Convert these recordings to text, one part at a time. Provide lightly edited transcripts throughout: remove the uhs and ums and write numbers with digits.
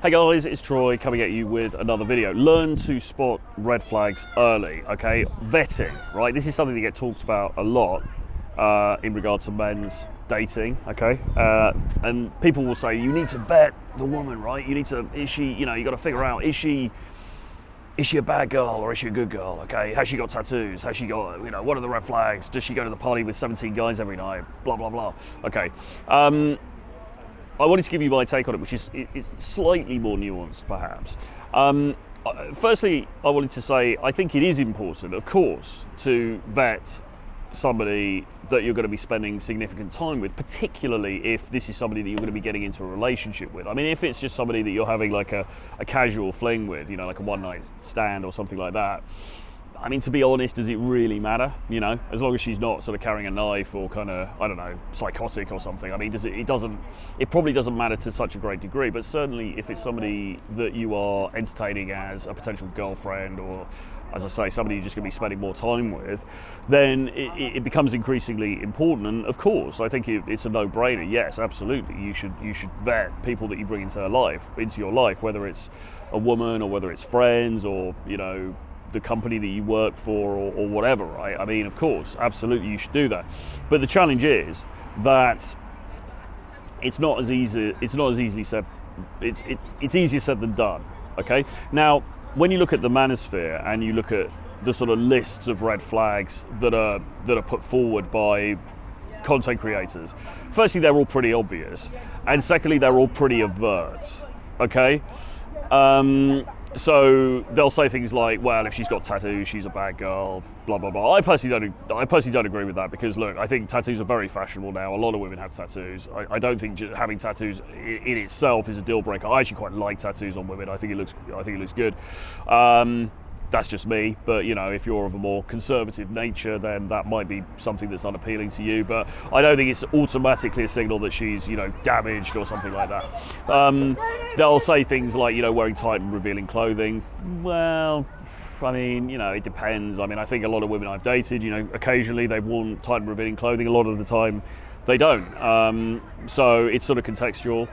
Hey guys, it's Troy coming at you with another video. Learn to spot red flags early, okay? Vetting, right? This is something that gets talked about a lot in regard to men's dating, okay? And people will say, you need to vet the woman, right? You need to, is she, you got to figure out, is she a bad girl or is she a good girl, okay? Has she got tattoos? Has she got, what are the red flags? Does she go to the party with 17 guys every night? Blah, blah, blah, okay. I wanted to give you my take on it, which is slightly more nuanced, perhaps. Firstly, I wanted to say I think it is important, of course, to vet somebody that you're going to be spending significant time with, particularly if this is somebody that you're going to be getting into a relationship with. I mean, if it's just somebody that you're having like a casual fling with, like a one-night stand or something like that, I mean, to be honest, does it really matter? As long as she's not sort of carrying a knife or kind of, I don't know, psychotic or something. I mean, it probably doesn't matter to such a great degree, but certainly if it's somebody that you are entertaining as a potential girlfriend or, as I say, somebody you're just going to be spending more time with, then it becomes increasingly important. And of course, I think it's a no-brainer. Yes, absolutely. You should vet people that you bring into your life, whether it's a woman or whether it's friends or, the company that you work for or whatever, right? I mean, of course, absolutely you should do that. But the challenge is that it's not as easily said. It's easier said than done, okay? Now, when you look at the manosphere and you look at the sort of lists of red flags that are put forward by content creators, firstly, they're all pretty obvious, and secondly, they're all pretty overt, okay? So they'll say things like, well, if she's got tattoos, she's a bad girl, blah, blah, blah. I personally don't agree with that because, look, I think tattoos are very fashionable now. A lot of women have tattoos. I don't think having tattoos in itself is a deal breaker. I actually quite like tattoos on women. I think it looks good. That's just me, but if you're of a more conservative nature, then that might be something that's unappealing to you, but I don't think it's automatically a signal that she's damaged or something like that. They'll say things like wearing tight and revealing clothing. Well, I mean, it depends. I mean, I think a lot of women I've dated, occasionally they've worn tight and revealing clothing. A lot of the time they don't. So it's sort of contextual.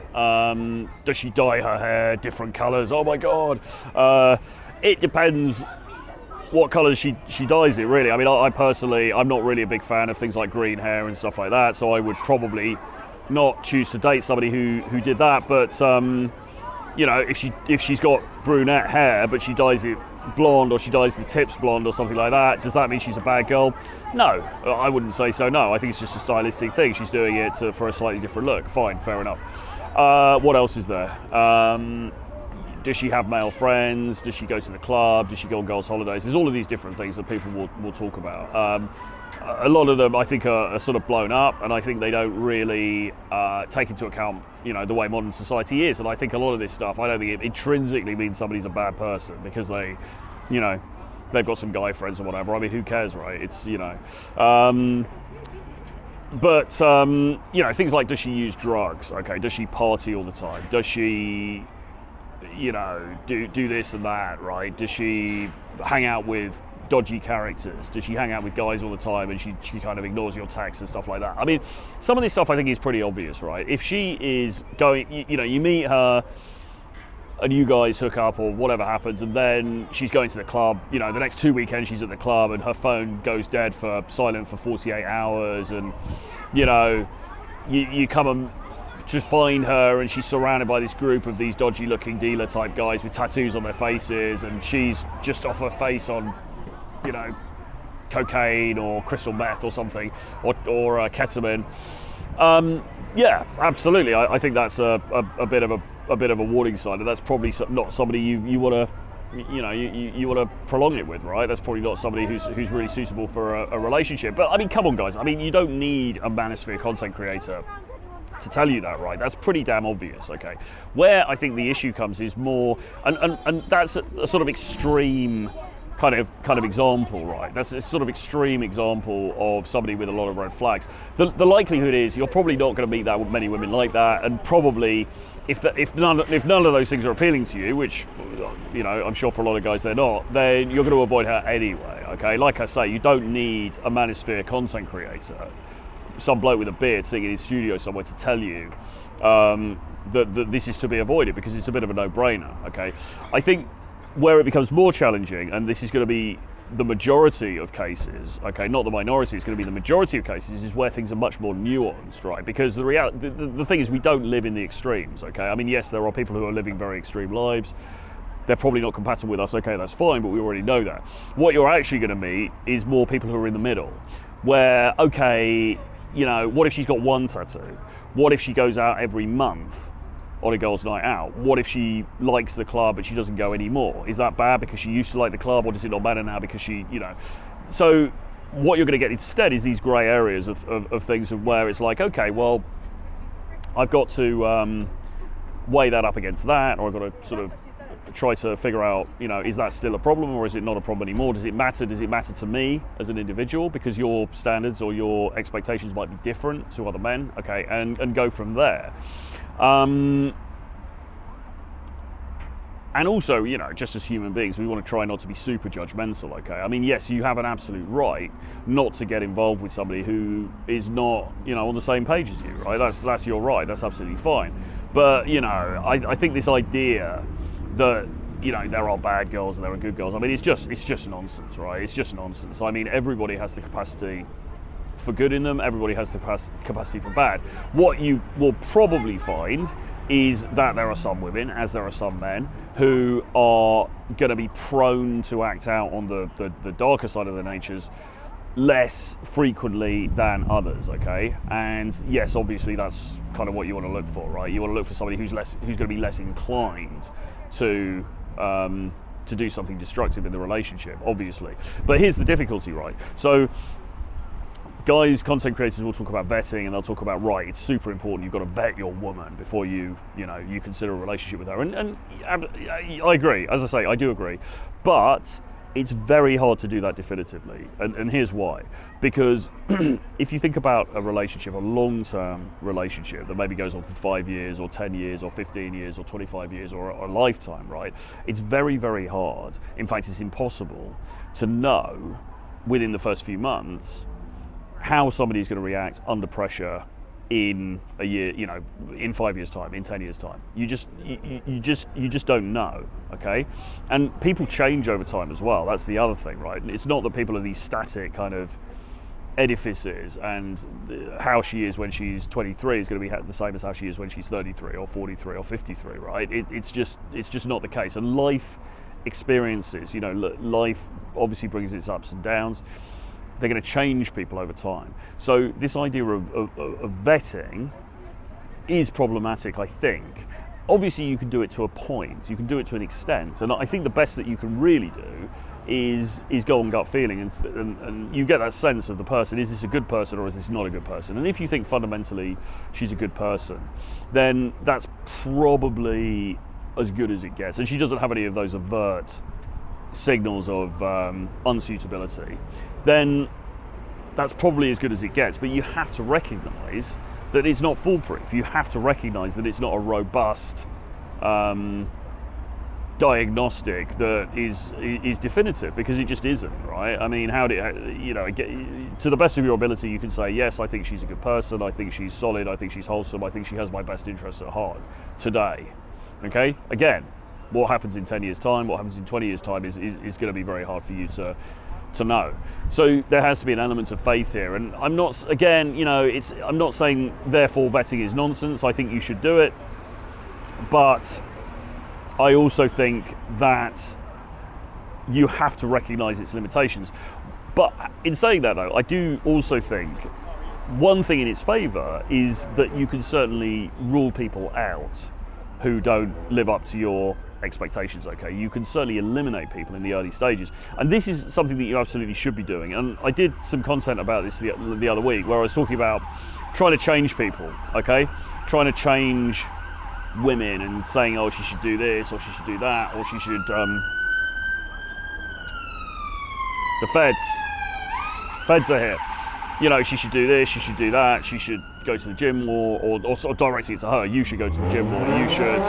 Does she dye her hair different colors? Oh my God. It depends what colours she dyes it, really. I mean, I personally, I'm not really a big fan of things like green hair and stuff like that, so I would probably not choose to date somebody who did that. But if she's got brunette hair but she dyes it blonde or she dyes the tips blonde or something like that, does that mean she's a bad girl? No, I wouldn't say so. No, I think it's just a stylistic thing. She's doing it for a slightly different look. Fine, fair enough. What else is there? Does she have male friends? Does she go to the club? Does she go on girls' holidays? There's all of these different things that people will talk about. A lot of them I think are sort of blown up, and I think they don't really take into account the way modern society is. And I think a lot of this stuff, I don't think it intrinsically means somebody's a bad person because they've got some guy friends or whatever. I mean, who cares, right? It's but things like, does she use drugs? Okay, does she party all the time? Does she do this and that, right? Does she hang out with dodgy characters? Does she hang out with guys all the time and she kind of ignores your texts and stuff like that? I mean, some of this stuff I think is pretty obvious, right? If she is going, you meet her and you guys hook up or whatever happens, and then she's going to the club, the next 2 weekends she's at the club and her phone goes silent for 48 hours, and you come and just find her and she's surrounded by this group of these dodgy looking dealer type guys with tattoos on their faces, and she's just off her face on cocaine or crystal meth or something, or ketamine. Yeah, absolutely. I think that's a bit of a warning sign, and that's probably not somebody you want to you want to prolong it with, right? That's probably not somebody who's really suitable for a relationship. But I mean, come on guys, I mean, you don't need a manosphere content creator to tell you that, right? That's pretty damn obvious, okay? Where I think the issue comes is more, and that's a sort of extreme kind of example, right? That's a sort of extreme example of somebody with a lot of red flags. The likelihood is you're probably not going to meet that many women like that, and probably if none of those things are appealing to you, which I'm sure for a lot of guys they're not, then you're going to avoid her anyway, okay? Like I say, you don't need a manosphere content creator some bloke with a beard sitting in his studio somewhere to tell you that this is to be avoided, because it's a bit of a no-brainer. Okay, I think where it becomes more challenging, and this is going to be the majority of cases, okay, not the minority, it's going to be the majority of cases, is where things are much more nuanced, right? Because the thing is, we don't live in the extremes, okay? I mean, yes, there are people who are living very extreme lives. They're probably not compatible with us, okay, that's fine, but we already know that. What you're actually going to meet is more people who are in the middle, where, okay, you know, what if she's got one tattoo? What if she goes out every month on a girls' night out? What if she likes the club but she doesn't go anymore? Is that bad because she used to like the club, or does it not matter now because she, you know? So what you're going to get instead is these grey areas of things where it's like, okay, well, I've got to weigh that up against that, or I've got to sort of try to figure out, you know, is that still a problem or is it not a problem anymore? Does it matter? Does it matter to me as an individual? Because your standards or your expectations might be different to other men, okay, and go from there. And also, you know, just as human beings, we want to try not to be super judgmental, okay? I mean, yes, you have an absolute right not to get involved with somebody who is not, you know, on the same page as you, right? That's your right, that's absolutely fine. But, you know, I think this idea that, you know, there are bad girls and there are good girls, I mean, it's just nonsense, right? It's just nonsense. I mean, everybody has the capacity for good in them, everybody has the capacity for bad. What you will probably find is that there are some women, as there are some men, who are going to be prone to act out on the darker side of their natures less frequently than others, okay? And yes, obviously that's kind of what you want to look for, right? You want to look for somebody who's going to be less inclined to do something destructive in the relationship, obviously. But here's the difficulty, right? So guys, content creators will talk about vetting, and they'll talk about, right, it's super important, you've got to vet your woman before you consider a relationship with her. And I agree, as I say, I do agree. But it's very hard to do that definitively. And here's why. Because if you think about a relationship, a long-term relationship that maybe goes on for 5 years or 10 years or 15 years or 25 years or a lifetime, right? It's very, very hard. In fact, it's impossible to know within the first few months how somebody is going to react under pressure in a year, you know, in 5 years' time, in 10 years' time. You just don't know, okay? And people change over time as well. That's the other thing, right? It's not that people are these static kind of edifices, and how she is when she's 23 is going to be the same as how she is when she's 33 or 43 or 53, right? It's just not the case. And life experiences, you know, life obviously brings its ups and downs. They're going to change people over time. So this idea of vetting is problematic, I think. Obviously, you can do it to a point. You can do it to an extent. And I think the best that you can really do is go on gut feeling, and you get that sense of the person. Is this a good person or is this not a good person? And if you think fundamentally she's a good person, then that's probably as good as it gets. And she doesn't have any of those overt signals of unsuitability, then that's probably as good as it gets. But you have to recognize that it's not foolproof. You have to recognize that it's not a robust diagnostic that is definitive, because it just isn't, right? I mean, to the best of your ability, you can say, yes, I think she's a good person, I think she's solid, I think she's wholesome, I think she has my best interests at heart today, okay? Again, what happens in 10 years' time, what happens in 20 years' time is going to be very hard for you to know. So there has to be an element of faith here. And I'm not, again, you know, I'm not saying therefore vetting is nonsense. I think you should do it. But I also think that you have to recognize its limitations. But in saying that, though, I do also think one thing in its favor is that you can certainly rule people out who don't live up to your expectations, okay? You can certainly eliminate people in the early stages. And this is something that you absolutely should be doing. And I did some content about this the other week, where I was talking about trying to change people, okay? Trying to change women and saying, oh, she should do this, or she should do that, or she should, the feds are here. You know, she should do this, she should do that, she should go to the gym more, or sort of directing it to her, you should go to the gym more, you should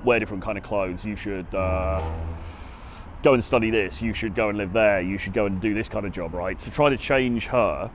wear different kind of clothes, you should go and study this, you should go and live there, you should go and do this kind of job, right? To try to change her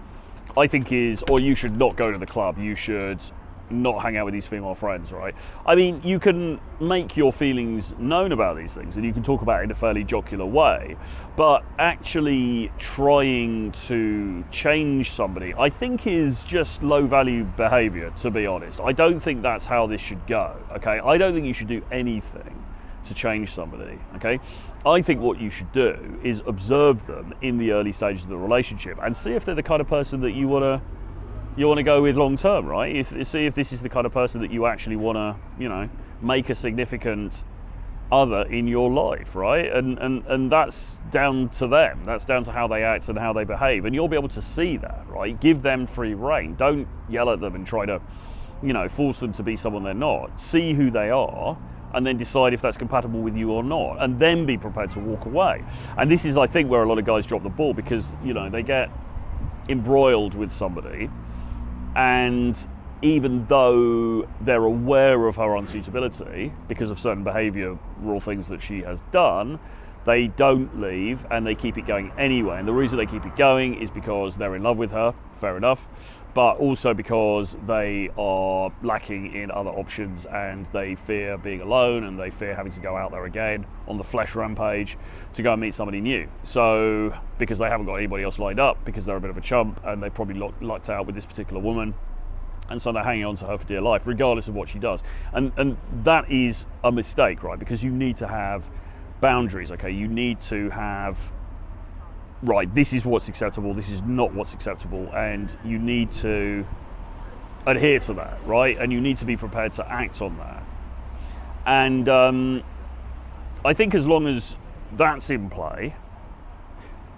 I think is, or you should not go to the club, you should not hang out with these female friends, right? I mean, you can make your feelings known about these things and you can talk about it in a fairly jocular way, but actually trying to change somebody, I think, is just low value behavior, to be honest. I don't think that's how this should go, okay? I don't think you should do anything to change somebody, okay? I think what you should do is observe them in the early stages of the relationship and see if they're the kind of person that you want to go with long term, right? See if this is the kind of person that you actually want to, you know, make a significant other in your life, right? And that's down to them. That's down to how they act and how they behave, and you'll be able to see that, right? Give them free rein. Don't yell at them and try to, you know, force them to be someone they're not. See who they are, and then decide if that's compatible with you or not, and then be prepared to walk away. And this is, I think, where a lot of guys drop the ball, because, you know, they get embroiled with somebody, and even though they're aware of her unsuitability because of certain behavioural things that she has done, they don't leave and they keep it going anyway. And the reason they keep it going is because they're in love with her, fair enough, but also because they are lacking in other options and they fear being alone and they fear having to go out there again on the flesh rampage to go and meet somebody new. So, because they haven't got anybody else lined up, because they're a bit of a chump and they probably lucked out with this particular woman, and so they're hanging on to her for dear life, regardless of what she does. And that is a mistake, right? Because you need to have boundaries, okay? You need to have, right, this is what's acceptable, this is not what's acceptable, and you need to adhere to that, right? And you need to be prepared to act on that. And I think as long as that's in play,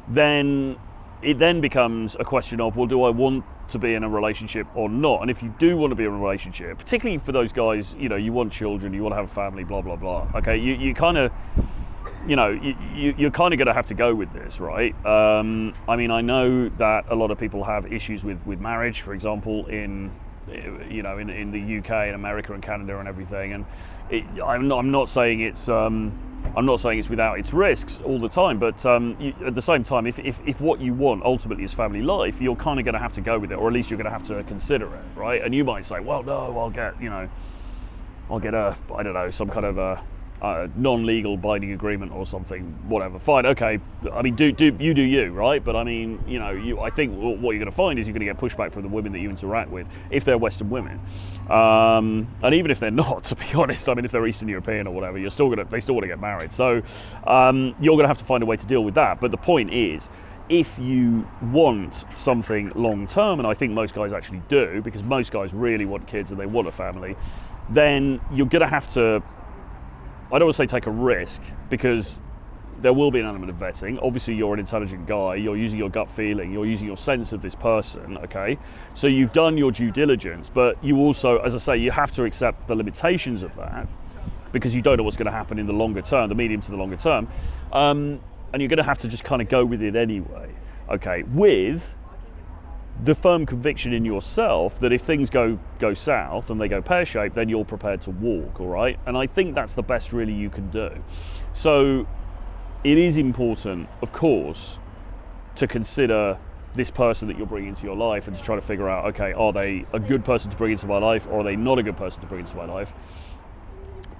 then it then becomes a question of, well, do I want to be in a relationship or not? And if you do want to be in a relationship, particularly for those guys, you know, you want children, you want to have a family, blah, blah, blah, okay, you kind of, you know, you're kind of going to have to go with this, right? I mean, I know that a lot of people have issues with marriage, for example, in the UK and America and Canada and everything, and I'm not saying it's without its risks all the time, but at the same time, if what you want ultimately is family life, you're kind of going to have to go with it, or at least you're going to have to consider it, right? And you might say, well, no, I'll get I don't know, some kind of a non-legal binding agreement or something, whatever. Fine, okay. I mean, do you, right? But I mean, you know, I think what you're going to find is you're going to get pushback from the women that you interact with, if they're Western women, and even if they're not, to be honest. I mean, if they're Eastern European or whatever, they still want to get married. So you're going to have to find a way to deal with that. But the point is, if you want something long term, and I think most guys actually do, because most guys really want kids and they want a family, then you're going to have to, I don't want to say take a risk, because there will be an element of vetting. Obviously, you're an intelligent guy, you're using your gut feeling, you're using your sense of this person, okay? So you've done your due diligence, but you also, as I say, you have to accept the limitations of that, because you don't know what's going to happen in the longer term, the medium to the longer term, and you're going to have to just kind of go with it anyway, okay? With the firm conviction in yourself that if things go south and they go pear-shaped, then you're prepared to walk, all right? And I think that's the best really you can do. So it is important, of course, to consider this person that you're bringing into your life and to try to figure out, okay, are they a good person to bring into my life, or are they not a good person to bring into my life?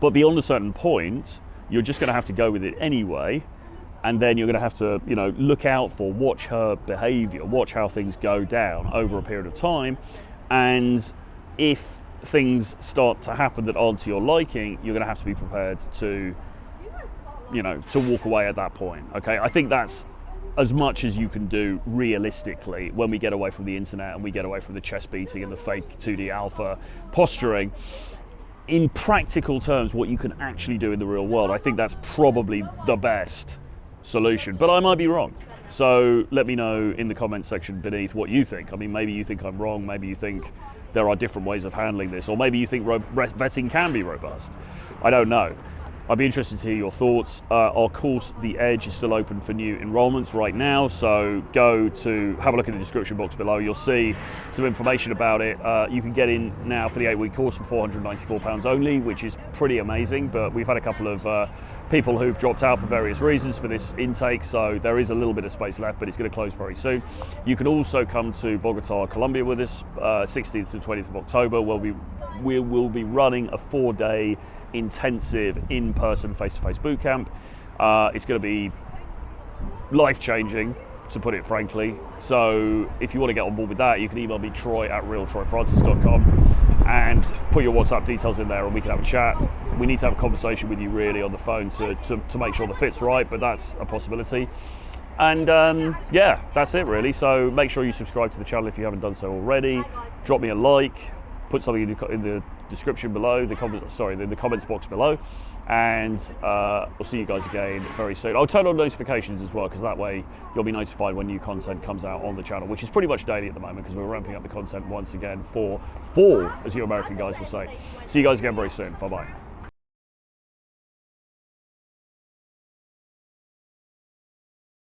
But beyond a certain point, you're just going to have to go with it anyway. And then you're going to have to, you know, look out for, watch her behavior, watch how things go down over a period of time. And if things start to happen that aren't to your liking, you're going to have to be prepared to, you know, to walk away at that point. Okay, I think that's as much as you can do realistically when we get away from the internet and we get away from the chest beating and the fake 2D alpha posturing. In practical terms, what you can actually do in the real world, I think that's probably the best solution, but I might be wrong. So let me know in the comments section beneath what you think. I mean, maybe you think I'm wrong, maybe you think there are different ways of handling this, or maybe you think vetting can be robust. I don't know. I'd be interested to hear your thoughts. Our course, The Edge, is still open for new enrollments right now, so go to have a look in the description box below. You'll see some information about it. You can get in now for the 8-week course for £494 only, which is pretty amazing, but we've had a couple of people who've dropped out for various reasons for this intake, so there is a little bit of space left, but it's going to close very soon. You can also come to Bogota, Colombia with us, 16th to 20th of October, where we will be running a 4-day intensive in-person face-to-face boot camp. It's going to be life-changing, to put it frankly. So if you want to get on board with that, you can email me, troy@realtroyfrancis.com, and put your WhatsApp details in there and we can have a chat. We need to have a conversation with you really on the phone to make sure the fit's right, but that's a possibility. And yeah, that's it really. So make sure you subscribe to the channel if you haven't done so already. Drop me a like, put something in the description below, in the comments box below, and we'll see you guys again very soon. I'll turn on notifications as well, because that way you'll be notified when new content comes out on the channel, which is pretty much daily at the moment, because we're ramping up the content once again for fall, as you American guys will say. See you guys again very soon. Bye bye.